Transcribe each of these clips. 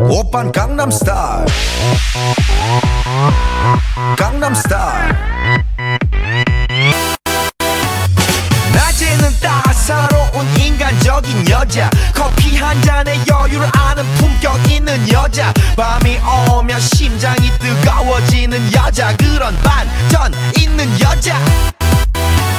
오빤 강남스타일 강남스타일 낮에는 따사로운 인간적인 여자 커피 한 잔에 여유를 아는 품격 있는 여자 밤이 오면 심장이 뜨거워지는 여자 그런 반전 있는 여자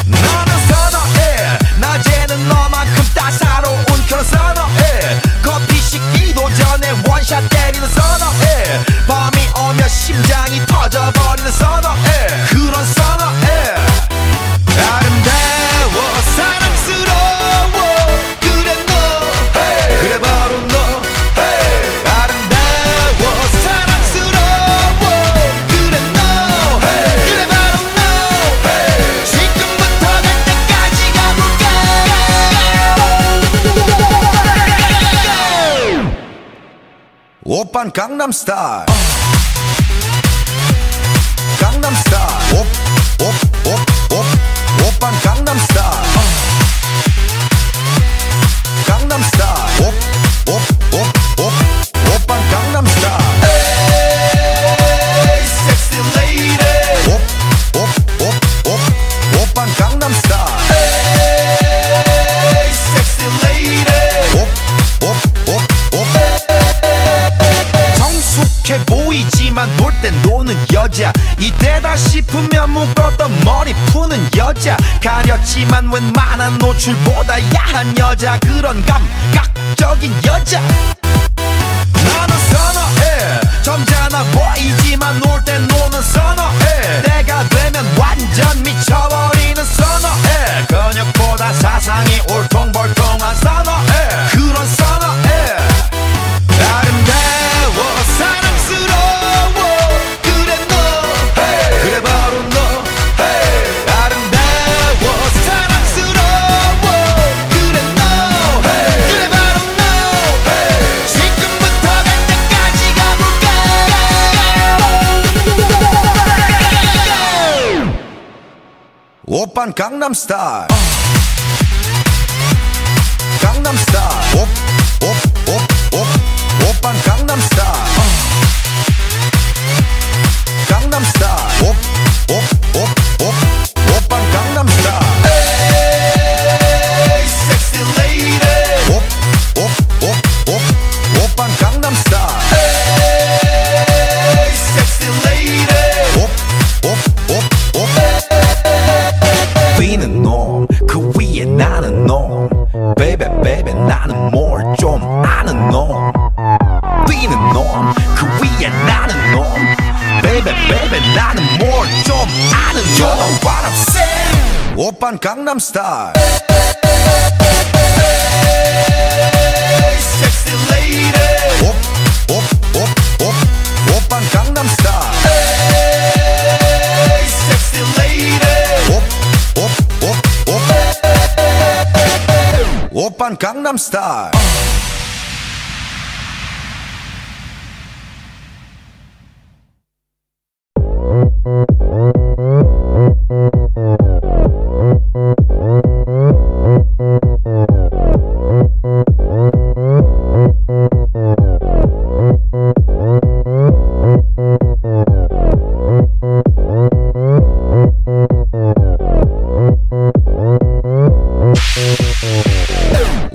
너는 선어해 낮에는 너만큼 따사로운 그런 선어해 커피 식기도 전에 원샷 때리는 선어해 밤이 오면 심장이 터져버리는 선어해 그런 선어해 아름다워 사랑스러워 그래 너 hey. 그래 바로 너 hey. 아름다워 사랑스러워 그래 너 hey. 그래 바로 너 hey. 지금부터 갈 때까지 가볼까 오빤 강남스타일 강남스타일 오빤 강남스타일 강남스타일 오빤 강남스타일 에이 섹시 레이디 오빤 강남스타일 에이 섹시 레이디 성숙해 보이지만 놀 땐 노는 여자 이때다 싶으면 묶었던 머리 푸는 여자 가렸지만 웬만한 노출보다 야한 여자 그런 감각적인 여자 나는 선어해 점잖아 보이지만 놀 땐 노는 선어해 때가 되면 완전 미쳐버리는 선어해 근육보다 사상이 울퉁불퉁한 선어해 그런 선어해 아름다워 사랑스러워 그래 너 hey. 그래 바로 너 hey. 아름다워 사랑스러워 그래 너 hey. 그래 바로 너 hey. 지금부터 갈 때까지 가볼까 오빤 강남스타일 강남스타일 오빤 강남스타일 강남스타일 오빤 강남스타일 에이 섹시 레이디 오빤 강남스타일 에이 섹시 레이디 뛰는 놈 그 위에 나는 놈 베이베 베이베 나는 뭘 좀 아는 놈 뛰는 놈 그 위에 나는 놈 베이베 베이베 나는 뭘 좀 아는 놈 You know what I'm saying 오빤 강남스타일 섹시 레이디 오빤 강남스타일 섹시 레이디 오빤 강남스타일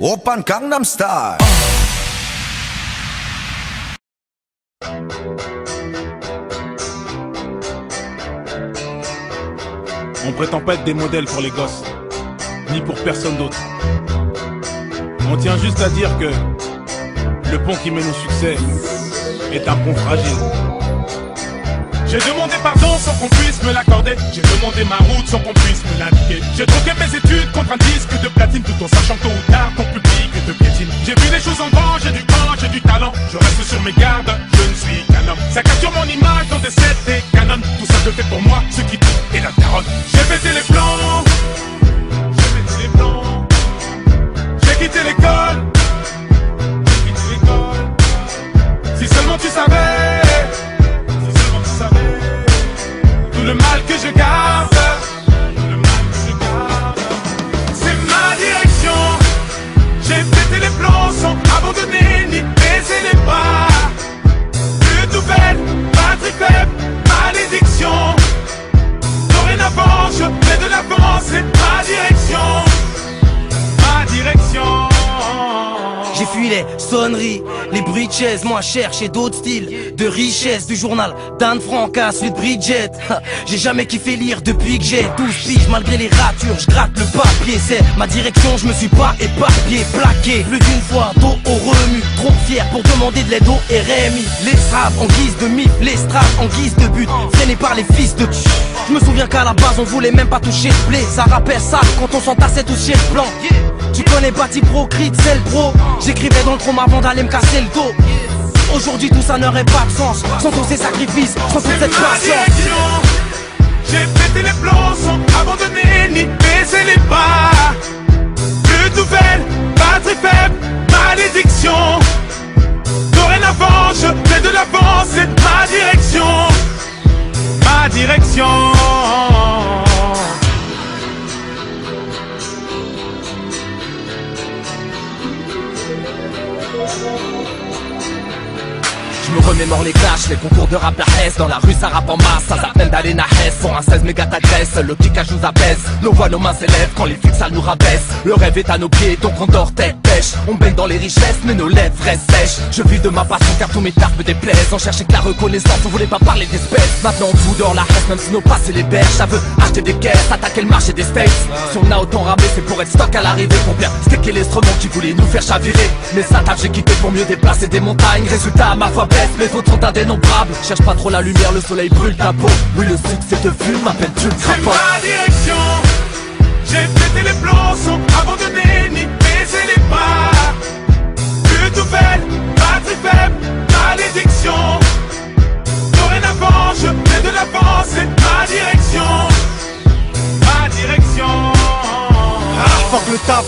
오빤 강남스타일 On prétend pas être des modèles pour les gosses, ni pour personne d'autre. On tient juste à dire que le pont qui mène au succès est un pont fragile. J'ai demandé pardon sans qu'on puisse me l'accorder. J'ai demandé ma route sans qu'on puisse me l'indiquer. J'ai troqué mes études contre un disque de platine, tout en sachant tôt ou tard ton public te piétine. J'ai vu les choses en grand, j'ai du cran, j'ai du talent. Je reste sur mes gardes, je ne suis qu'un homme. Ça capture mon image dans des sets et canons. Tout ça je fais pour moi, ce qui tout est la daronne. J'ai pété les plans, j'ai pété les plans. J'ai quitté l'école, j'ai quitté l'école. Si seulement tu savais, tout le mal que je garde, c'est ma direction. fuis les sonneries, les bruits de chaises. Moi chercher d'autres styles de richesse. Du journal d'Anne Frank à celui de Bridget. J'ai jamais kiffé lire depuis que j'ai 12 piges. Malgré les ratures, je gratte le papier. C'est ma direction, je me suis pas éparpillé. Plaqué plus d'une fois, dos au remue. Trop fier pour demander de l'aide au RMI. Les straps en guise de mif, les straps en guise de but. Freinés par les fils de tch. Je me souviens qu'à la base on voulait même pas toucher le blé. Ça rappelle ça quand on s'entassait tous chez le blanc. Tu connais pas Typrocrate, c'est le pro. J'écrivais dans le trône avant d'aller me casser le dos. Aujourd'hui tout ça n'aurait pas de sens sans tous ces sacrifices, sans toute cette patience. J'ai pété les plombs sans abandonner ni baisser les bras. Plus de nouvelles, batterie faible, malédiction. Dorénavant je fais de l'avance, c'est ma direction. Ma direction. Je me remémore les clashs, les concours de rap S. Dans la rue ça rappe en masse, ça s'appelle d'aller na Hess. Pour un 16 méga t'agresse, le kickage nous abaisse. Nos voix, nos mains s'élèvent quand les flics ça nous rabaisse. Le rêve est à nos pieds, donc on dort tête pêche. On baigne dans les richesses, mais nos lèvres restent sèches. Je vis de ma passion car tous mes tarpes me déplaisent. On cherchait que la reconnaissance, on voulait pas parler d'espèces. Maintenant on fout dehors la reste, même si nos passés les berges. Ça veut acheter des caisses, attaquer le marché des States. Si on a autant ramé, c'est pour être stock à l'arrivée. Pour bien sticker l'instrument qui voulait nous faire chavirer. Mais ça tape, j'ai quitté pour mieux déplacer des montagnes. Résultat, ma voix baisse, mes autres sont indénombrables. Cherche pas trop la lumière, le soleil brûle ta peau. Oui, le succès te fume, m'appelle-tu le crapaud. C'est ma direction. J'ai pété les plombs sans abandonner ni baisser les bras. Plus de nouvelles, batterie faible, malédiction. Dorénavant je fais de l'avance, c'est ma direction. Ma direction. Ah, fuck le taf.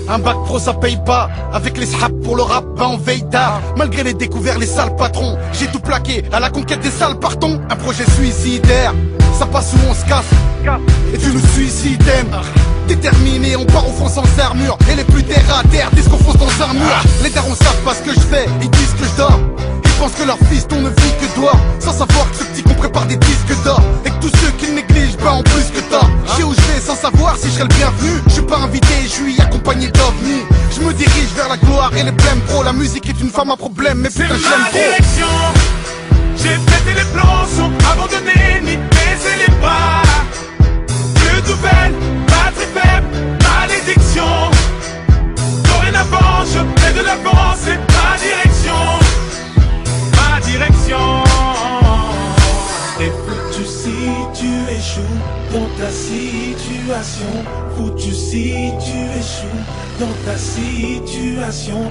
Un bac pro ça paye pas. Avec les sraps pour le rap, bah on veille tard. Malgré les découverts, les sales patrons, j'ai tout plaqué à la conquête des sales partons. Un projet suicidaire, ça passe où on se casse. Et tu nous suicides. Déterminé, on part au fond sans armure. Et les plus terre à terre disent qu'on fonce dans un mur. Les darons savent pas ce que je fais, ils disent que je dors. Ils pensent que leur fils on ne vit que dehors. Sans savoir que ce petit qu'on prépare des disques d'or. Et que tous ceux qui le négligent, bah en plus que tort. Je sais où je vais sans savoir si je serai le bienvenu. Je suis pas invité, je suis accompagné d'ovnis. Je me dirige vers la gloire et les blèmes pro. La musique est une femme à problème, mais putain je l'aime trop. Direction. J'ai pété les plombs sans abandonner ni baisser les bras. Plus de nouvelles, batterie faible, malédiction. Dorénavant je fais de l'avance, c'est ma direction. Ma direction. T'es foutu si tu échoues dans ta situation. Foutu si tu échoues dans ta situation.